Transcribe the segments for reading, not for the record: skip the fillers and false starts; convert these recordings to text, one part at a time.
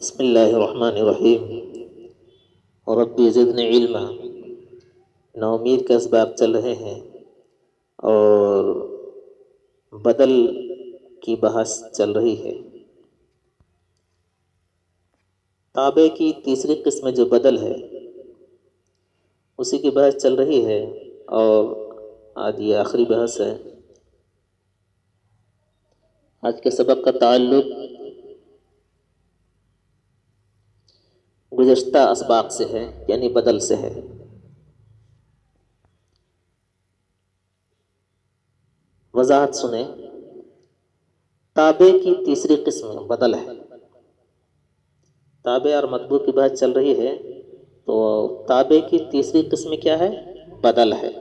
بسم اللہ الرحمن الرحیم رب زدنی علما۔ نومید کے اسباب چل رہے ہیں اور بدل کی بحث چل رہی ہے۔ تابع کی تیسری قسم جو بدل ہے اسی کی بحث چل رہی ہے، اور آج یہ آخری بحث ہے۔ آج کے سبق کا تعلق گزشتہ اسباق سے ہے، یعنی بدل سے ہے۔ وضاحت سنیں۔ تابع کی تیسری قسم بدل ہے۔ تابع اور مطبوع کی بحث چل رہی ہے، تو تابع کی تیسری قسم کیا ہے؟ بدل ہے۔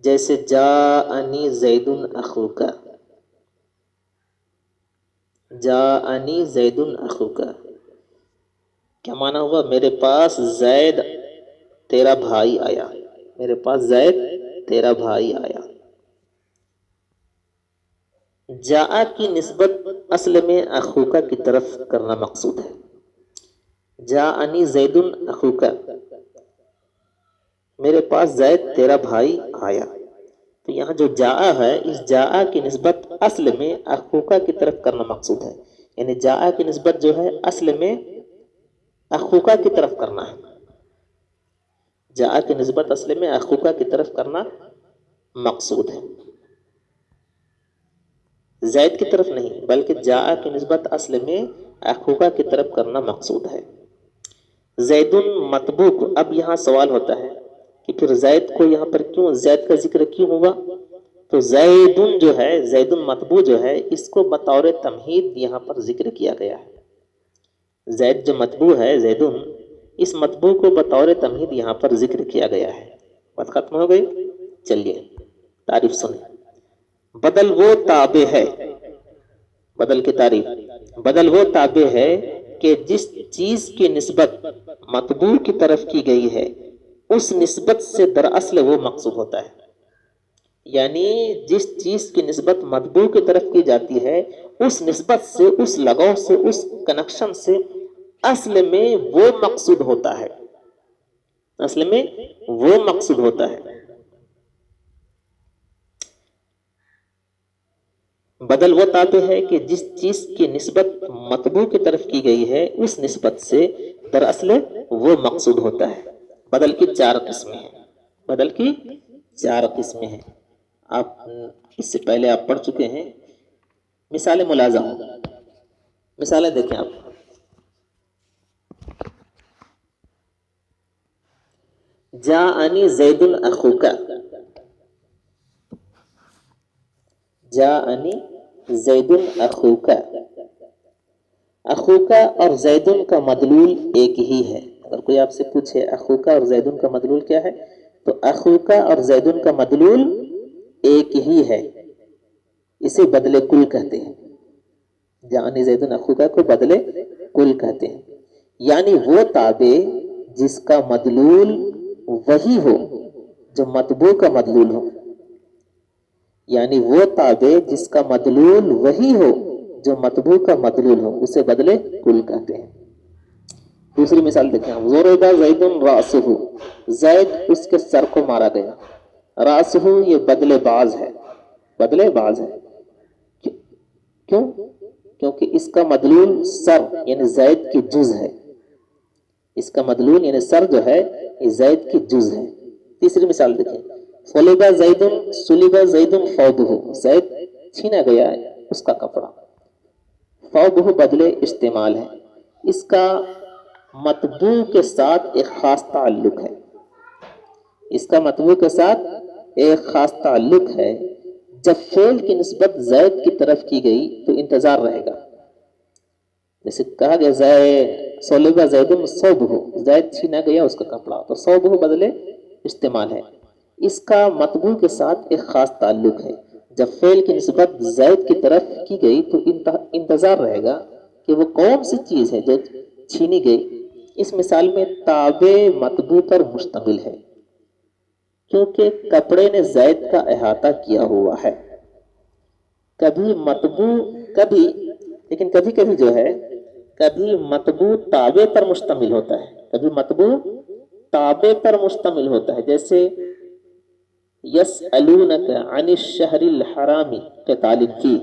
جیسے جاءنی زید اخوک، جاءنی زید اخوک، کیا معنی ہوا؟ میرے پاس زید تیرا بھائی آیا، میرے پاس زید تیرا بھائی آیا۔ جاء کی نسبت اصل میں اخوکا کی طرف کرنا مقصود ہے۔ جاءنی زید اخوک، میرے پاس زید تیرا بھائی آیا۔ تو یہاں جو جاء ہے، اس جاء کی نسبت اصل میں اخوکا کی طرف کرنا مقصود ہے، یعنی جاء کی نسبت جو ہے اصل میں اخوکا کی طرف کرنا ہے۔ جاء کی نسبت اصل میں اخوکا کی طرف کرنا مقصود ہے، زید کی طرف نہیں، بلکہ جاء کی نسبت اصل میں اخوکا کی طرف کرنا مقصود ہے۔ زید مطبوع، اب یہاں سوال ہوتا ہے کہ پھر زید کو یہاں پر کیوں، زید کا ذکر کیوں ہوا؟ تو زید جو ہے، زید مطبوع جو ہے، اس کو بطور تمہید یہاں پر ذکر کیا گیا ہے۔ زید جو مطبوع ہے، زید، اس مطبوع کو بطور تمہید یہاں پر ذکر کیا گیا ہے۔ بات ختم ہو گئی؟ چلیے تعریف سنیں۔ بدل وہ تابع ہے، بدل کی تعریف، بدل وہ تابع ہے کہ جس چیز کی نسبت مطبوع کی طرف کی گئی ہے اس نسبت سے دراصل وہ مقصود ہوتا ہے۔ یعنی جس چیز کی نسبت مطبوع کی طرف کی جاتی ہے، اس نسبت سے، اس لگاؤ سے، اس کنیکشن سے اصل میں وہ مقصود ہوتا ہے، اصل میں وہ مقصود ہوتا ہے۔ بدل وہ تابع ہے کہ جس چیز کی نسبت مطبوع کی طرف کی گئی ہے اس نسبت سے دراصل وہ مقصود ہوتا ہے۔ بدل کی چار قسمیں ہیں، بدل کی چار قسمیں ہیں۔ آپ اس سے پہلے آپ پڑھ چکے ہیں۔ مثال ملازمہ، مثالیں دیکھیں آپ۔ جاءنی زید اخوک، جاءنی زید اخوک، اخوکا اور زیدن کا مدلول ایک ہی ہے۔ اگر کوئی آپ سے پوچھے اخوکا اور زیدن کا مدلول کیا ہے، تو اخوکا اور زیدن کا مدلول ایک ہی ہے، اسے بدل کل کہتے ہیں۔ جاءنی زیدن اخوکا کو بدل کل کہتے ہیں، یعنی وہ تابع جس کا مدلول وہی ہو جو مطبوع کا مدلول ہو، یعنی وہ تابع جس کا مدلول وہی ہو جو مطبوع کا مدلول ہو، اسے بدل کل کہتے ہیں۔ دوسری مثال دیکھیں۔ ضرب زید رأسہ، زید اس کے سر کو مارا گیا۔ رأسہ یہ بدل باز ہے، بدل باز ہے۔ کیوں؟ کیونکہ اس کا مدلول سر یعنی زید کی جز ہے، اس کا مدلول یعنی سر جو ہے یہ زید کی جز ہے۔ تیسری مثال دیکھیں۔ صلب زید، صلب زید ثوبہ، زید چھینا گیا ہے اس کا کپڑا۔ ثوبہ بدل استعمال ہے، اس کا مطبوع کے ساتھ ایک خاص تعلق ہے، اس کا مطبوع کے ساتھ ایک خاص تعلق ہے۔ جب فعل کی نسبت زید کی طرف کی گئی تو انتظار رہے گا، جیسے کہا گیا صلب زید ثوبہ، زید چھینا گیا اس کا کپڑا، تو ثوبہ بدل استعمال ہے، اس کا مطبوع کے ساتھ ایک خاص تعلق ہے۔ جب فعل کی نسبت زید کی طرف کی گئی تو انتظار رہے گا کہ وہ کون سی چیز ہے جو چھینی گئی۔ اس مثال میں تابع مطبوع پر مشتمل ہے، کیونکہ کپڑے نے زید کا احاطہ کیا ہوا ہے۔ کبھی مطبوع، کبھی لیکن کبھی کبھی جو ہے کبھی مطبوع تابع پر مشتمل ہوتا ہے، کبھی مطبوع تابع پر مشتمل ہوتا ہے، جیسے یسألونک عن الشہر الحرام قتال فیہ،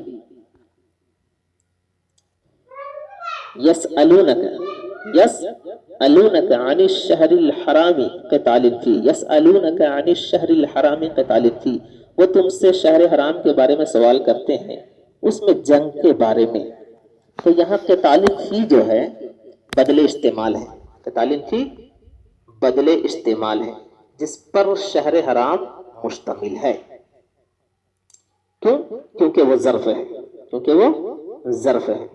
یسألونک عن الشہر الحرام قتال فیہ، یسألونک عن الشہر الحرام قتال فیہ، وہ تم سے شہر حرام کے بارے میں سوال کرتے ہیں، اس میں جنگ کے بارے میں۔ تو یہاں قتال فی جو ہے بدل استعمال ہے، قتال فی بدل استعمال ہے جس پر شہر حرام مشتمل ہے۔ کیوں؟ کیونکہ وہ ظرف ہے، کیونکہ وہ ظرف ہے۔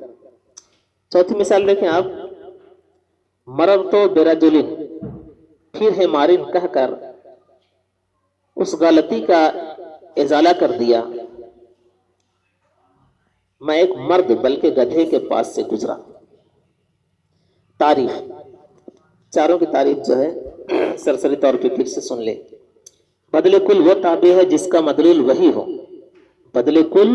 چوتھی مثال دیکھیں آپ، مررت برجل، پھر حمارن کہہ کر اس غلطی کا ازالہ کر دیا، میں ایک مرد بلکہ گدھے کے پاس سے گزرا۔ تعریف، چاروں کی تعریف جو ہے سرسری طور پہ پھر سے سن لیں۔ بدل کل وہ تابع ہے جس کا مدلول وہی ہو، بدل کل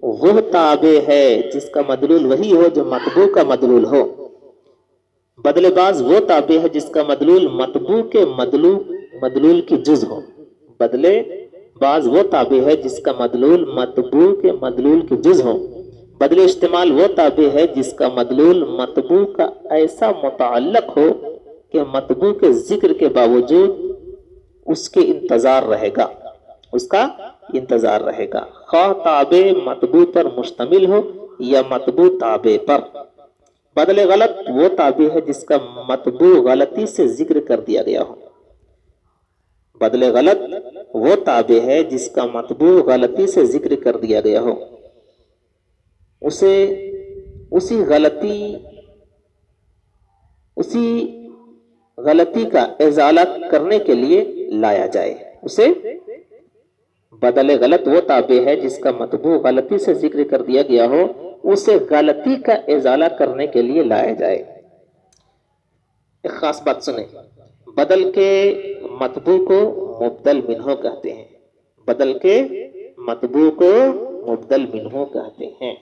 وہ تابع ہے جس کا مدلول وہی ہو جو مطبوع کا مدلول ہو، بدل باز وہ تابع ہے جس کا مدلول مطبوع کے مدلول کی جز ہو، بدل باز وہ تابع ہے جس کا مدلول مطبوع کے مدلول کی جز ہو، بدل استعمال وہ تابع ہے جس کا مدلول مطبوع کا ایسا متعلق ہو کہ مطبوع کے ذکر کے باوجود اس کے انتظار رہے گا، اس کا انتظار رہے گا، خواہ تابع مطبوع پر مشتمل ہو یا مطبوع تابع پر۔ بدل غلط وہ تابع ہے جس کا مطبوع غلطی سے ذکر کر دیا گیا ہو، بدل غلط وہ تابع ہے جس کا مطبوع غلطی سے ذکر کر دیا گیا ہو، اسے اسی غلطی کا ازالہ کرنے کے لیے لایا جائے، اسے بدل غلط وہ تابع ہے جس کا مطبوع غلطی سے ذکر کر دیا گیا ہو، اسے غلطی کا ازالہ کرنے کے لیے لایا جائے۔ ایک خاص بات سنیں، بدل کے مطبوع کو مبدل منہ کہتے ہیں، بدل کے مطبوع کو مبدل منہ کہتے ہیں۔